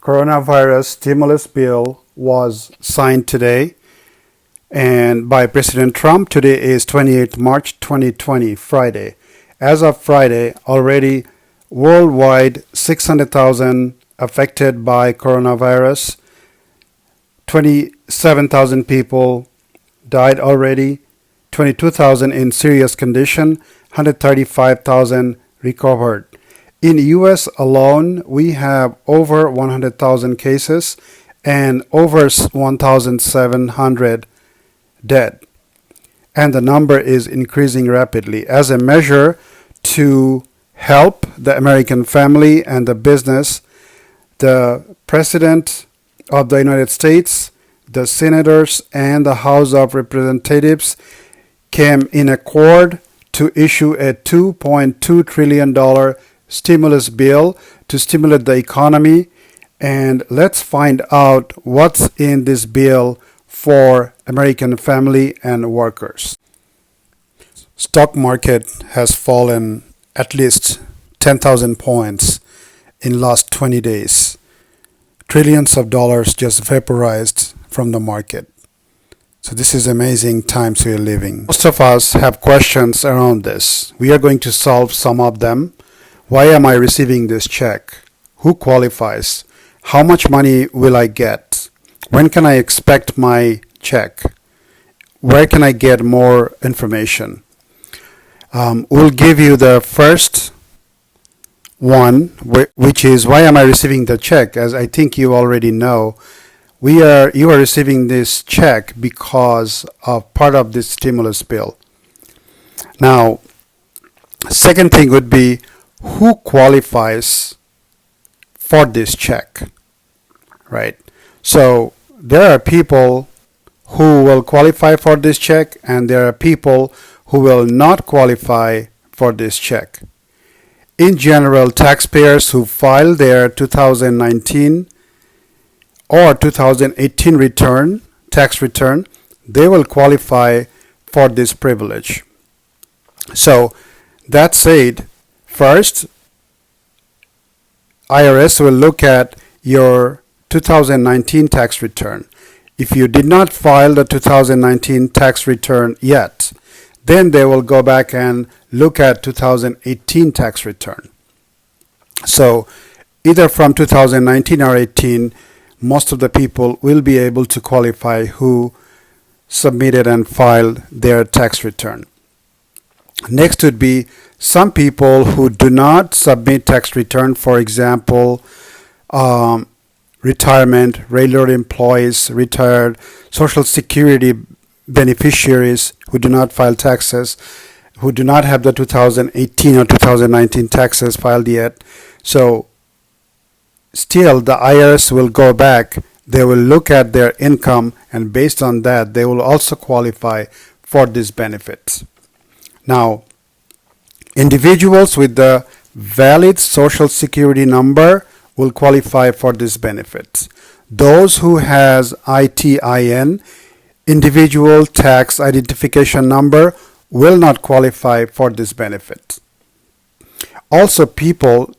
coronavirus stimulus bill was signed today and by President Trump. Today is 28th March 2020, Friday. As of Friday, already worldwide 600,000 affected by coronavirus, 27,000 people died already, 22,000 in serious condition, 135,000 recovered. In US alone, we have over 100,000 cases and over 1,700 dead. And the number is increasing rapidly. As a measure to help the American family and the business, the President of the United States, the senators, and the House of Representatives came in accord to issue a $2.2 trillion stimulus bill to stimulate the economy. And let's find out what's in this bill for American family and workers. Stock market has fallen at least 10,000 points in last 20 days. Trillions of dollars just vaporized from the market. So this is amazing times we are living. Most of us have questions around this. We are going to solve some of them. Why am I receiving this check? Who qualifies? How much money will I get? When can I expect my check? Where can I get more information? We'll give you the first one, which is why am I receiving the check? As I think you already know, you are receiving this check because of part of this stimulus bill. Now, second thing would be who qualifies for this check, right? So there are people who will qualify for this check and there are people who will not qualify for this check. In general, taxpayers who file their 2019 or 2018 tax return, they will qualify for this privilege. So that said, first, IRS will look at your 2019 tax return. If you did not file the 2019 tax return yet, then they will go back and look at 2018 tax return. So either from 2019 or 18, most of the people will be able to qualify who submitted and filed their tax return. Next would be some people who do not submit tax return, for example, retirement, railroad employees, retired, Social Security beneficiaries who do not file taxes, who do not have the 2018 or 2019 taxes filed yet. So still the IRS will go back, they will look at their income, and based on that they will also qualify for these benefits. Now, individuals with the valid Social Security number will qualify for these benefits. Those who has ITIN, individual tax identification number, will not qualify for this benefit. Also people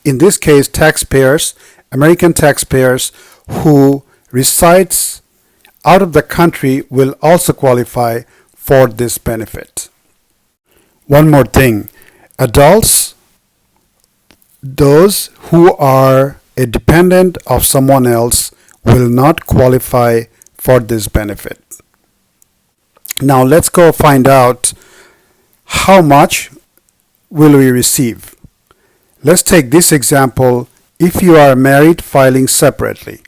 in this case taxpayers, American taxpayers who resides out of the country will also qualify for this benefit. One more thing, adults, those who are a dependent of someone else will not qualify for this benefit. Now let's go find out how much will we receive. Let's take this example. If you are married filing separately.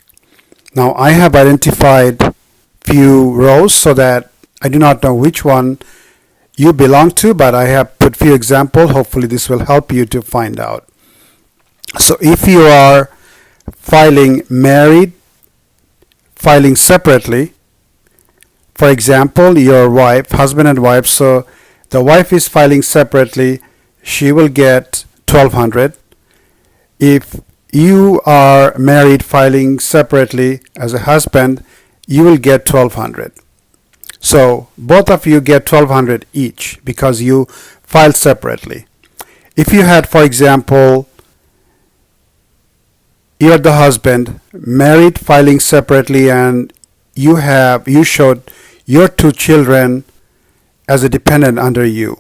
Now I have identified few rows so that I do not know which one you belong to, but I have put few examples. Hopefully this will help you to find out. So if you are filing married, filing separately, for example, your wife, husband and wife, so the wife is filing separately, she will get $1,200. If you are married filing separately as a husband, you will get $1,200. So both of you get $1,200 each because you filed separately. If you had, for example, You're the husband, married, filing separately, and you showed your two children as a dependent under you.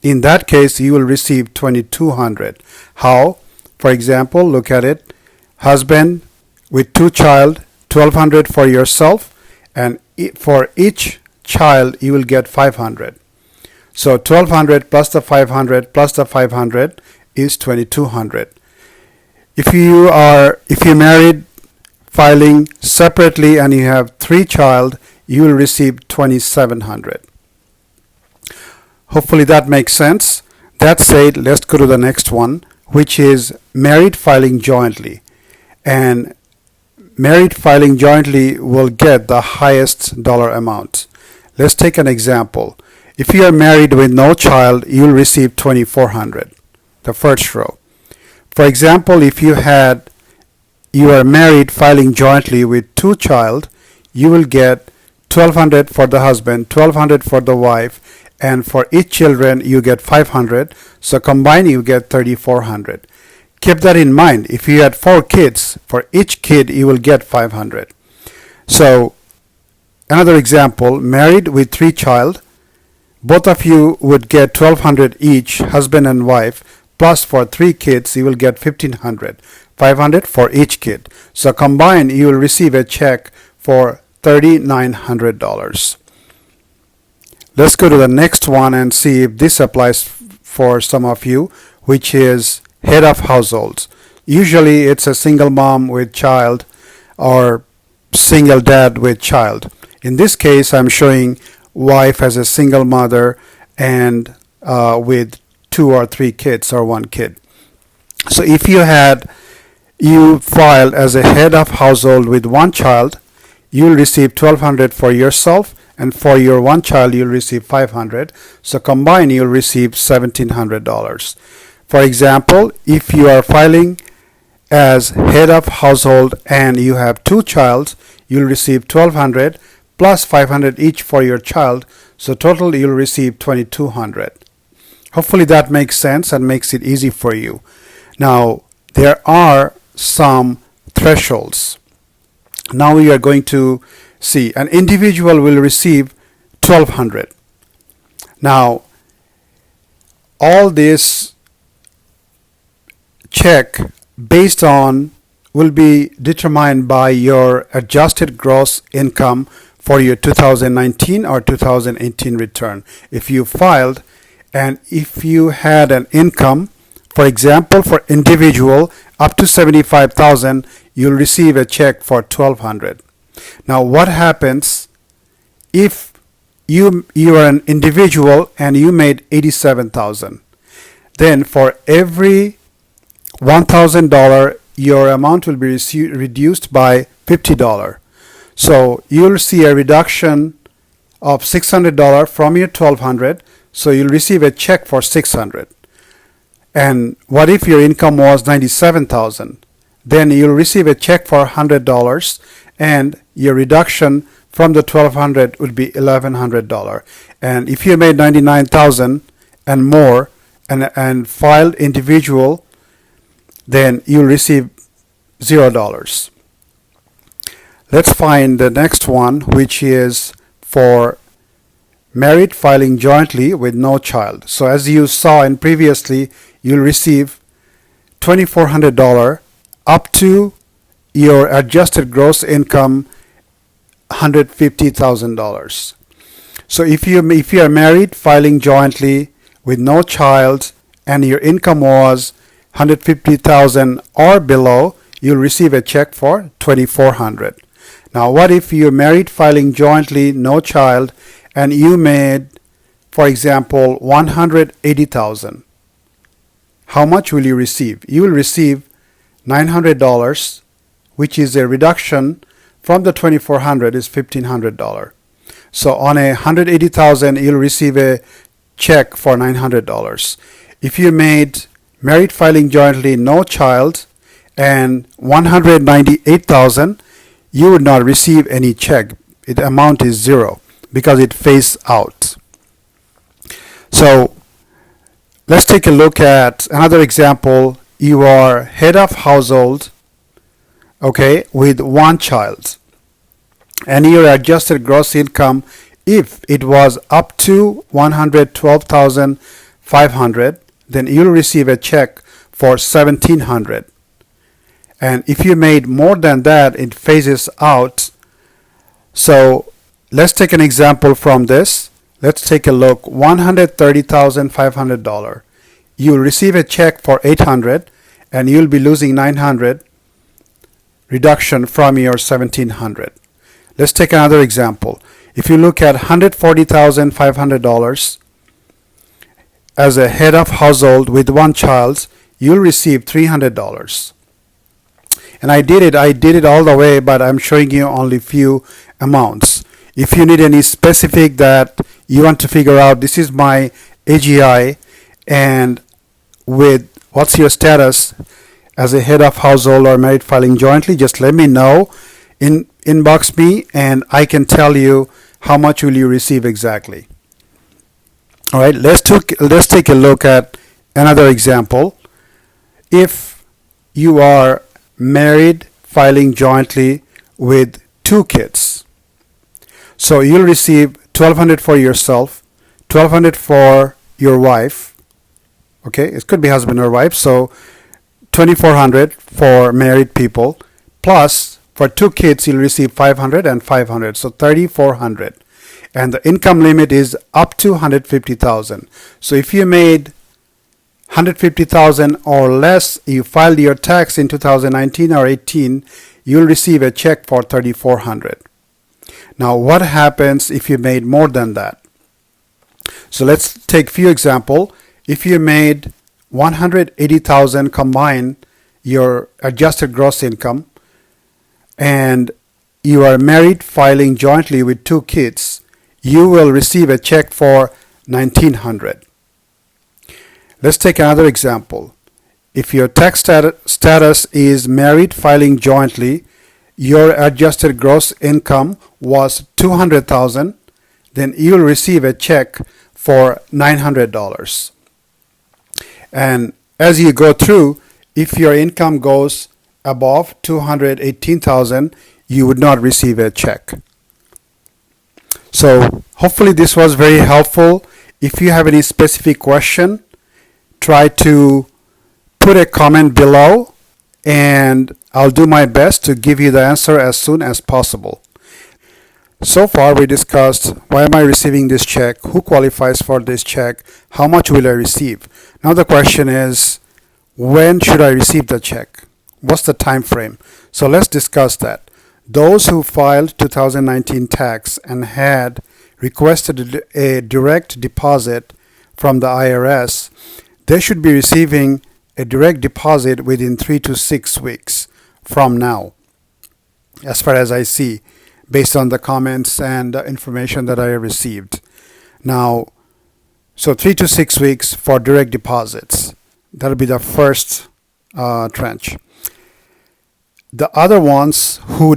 In that case, you will receive 2200. How? For example, look at it. Husband with two child, 1200 for yourself, and for each child you will get 500. So 1200 plus the 500 plus the 500 is 2200. If you married filing separately and you have three child, you will receive 2700. Hopefully that makes sense. That said, let's go to the next one, which is married filing jointly. And married filing jointly will get the highest dollar amount. Let's take an example. If you are married with no child, you will receive 2400, the first row. For example, if you are married filing jointly with two child, you will get 1200 for the husband, 1200 for the wife, and for each children you get 500. So combined you get 3400. Keep that in mind. If you had 4 kids, for each kid you will get 500. So another example, married with 3 child, both of you would get 1200 each, husband and wife, plus for 3 kids you will get 1500, 500 for each kid. So combined you will receive a check for $3,900. Let's go to the next one and see if this applies for some of you, which is head of households. Usually it's a single mom with child or single dad with child. In this case, I'm showing wife as a single mother and with 2 or 3 kids or 1 kid. So if you filed as a head of household with 1 child, you'll receive 1200 for yourself, and for your 1 child you'll receive 500. So combined you'll receive $1,700. For example, if you are filing as head of household and you have 2 child, you'll receive 1200 plus 500 each for your child. So total you'll receive 2200. Hopefully that makes sense and makes it easy for you. Now there are some thresholds. Now we are going to see an individual will receive 1200. Now all this check based on will be determined by your adjusted gross income for your 2019 or 2018 return. If you filed and if you had an income, for example, for individual up to 75,000, you'll receive a check for 1200. Now what happens if you are an individual and you made 87,000? Then for every $1,000 your amount will be reduced by $50. So you'll see a reduction of $600 from your 1200. So you'll receive a check for 600. And what if your income was 97,000? Then you'll receive a check for $100, and your reduction from the 1200 would be $1,100. And if you made 99,000 and more and filed individual, then you'll receive $0. Let's find the next one, which is for married filing jointly with no child. So as you saw in previously, you'll receive $2,400 up to your adjusted gross income $150,000. So if you are married filing jointly with no child and your income was $150,000 or below, you'll receive a check for $2,400. Now what if you're married filing jointly, no child, and you made, for example, $180,000? How much will you receive? You will receive $900, which is a reduction from the $2,400 is $1,500. So on a $180,000, you'll receive a check for $900. If you made married filing jointly, no child, and $198,000, you would not receive any check. The amount is $0 because it phased out. So let's take a look at another example. You are head of household okay, with one child, and your adjusted gross income, if it was up to 112,500, then you'll receive a check for 1,700. And if you made more than that, it phases out. So let's take an example from this. Let's take a look. $130,500. You'll receive a check for 800, and you'll be losing 900 reduction from your 1,700. Let's take another example. If you look at $140,500 as a head of household with one child, you'll receive $300. And I did it all the way, but I'm showing you only few amounts. If you need any specific that you want to figure out, this is my AGI, and with what's your status as a head of household or married filing jointly, just let me know. Inbox me, and I can tell you how much will you receive exactly. All right, let's take a look at another example. If you are married filing jointly with 2 kids, so you'll receive $1,200 for yourself, $1,200 for your wife. Okay, it could be husband or wife, so $2,400 for married people, plus for 2 kids you'll receive $500 and $500, so $3,400. And the income limit is up to $150,000. So if you made $150,000 or less, you filed your tax in 2019 or 18, you'll receive a check for $3,400. Now what happens if you made more than that? So let's take few example. If you made $180,000 combined your adjusted gross income, and you are married filing jointly with 2 kids, you will receive a check for $1,900. Let's take another example. If your tax status is married filing jointly, your adjusted gross income was $200,000, then you will receive a check for $900. And as you go through, if your income goes above $218,000, you would not receive a check. So hopefully this was very helpful. If you have any specific question, try to put a comment below, and I'll do my best to give you the answer as soon as possible. So far we discussed why am I receiving this check, who qualifies for this check, how much will I receive. Now the question is, when should I receive the check? What's the time frame? So let's discuss that. Those who filed 2019 tax and had requested a direct deposit from the IRS, they should be receiving a direct deposit within 3 to 6 weeks from now, as far as I see, based on the comments and information that I received. Now, so 3 to 6 weeks for direct deposits. That'll be the first tranche. The other ones who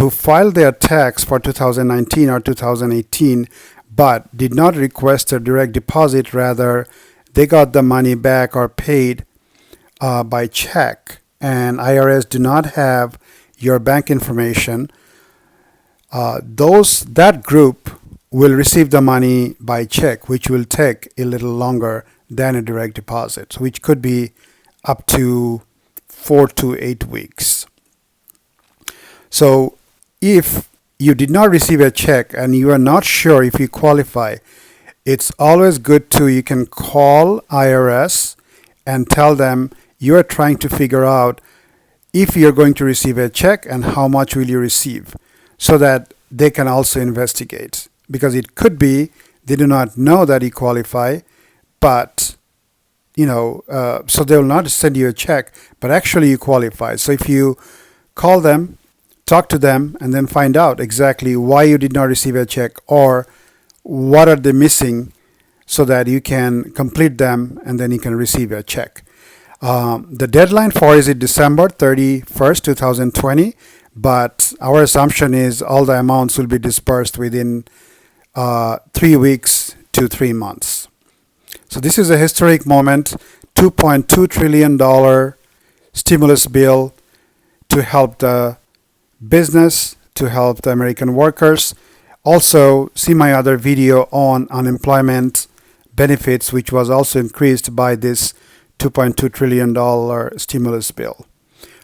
filed their tax for 2019 or 2018 but did not request a direct deposit, rather they got the money back or paid by check, and IRS do not have your bank information, that group will receive the money by check, which will take a little longer than a direct deposit, which could be up to 4 to 8 weeks. So if you did not receive a check and you are not sure if you qualify, it's always good you can call IRS and tell them you are trying to figure out if you're going to receive a check and how much will you receive, so that they can also investigate. Because it could be they do not know that you qualify, but so they will not send you a check, but actually you qualify. So if you call them, talk to them, and then find out exactly why you did not receive a check or what are they missing, so that you can complete them and then you can receive a check. The deadline for is December 31st, 2020, but our assumption is all the amounts will be dispersed within 3 weeks to 3 months. So this is a historic moment, $2.2 trillion stimulus bill to help the business, to help the American workers. Also, see my other video on unemployment benefits, which was also increased by this $2.2 trillion stimulus bill.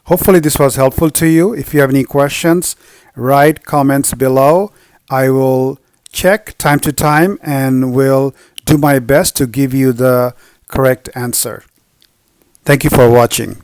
Hopefully this was helpful to you. If you have any questions, write comments below. I will check time to time and will do my best to give you the correct answer. Thank you for watching.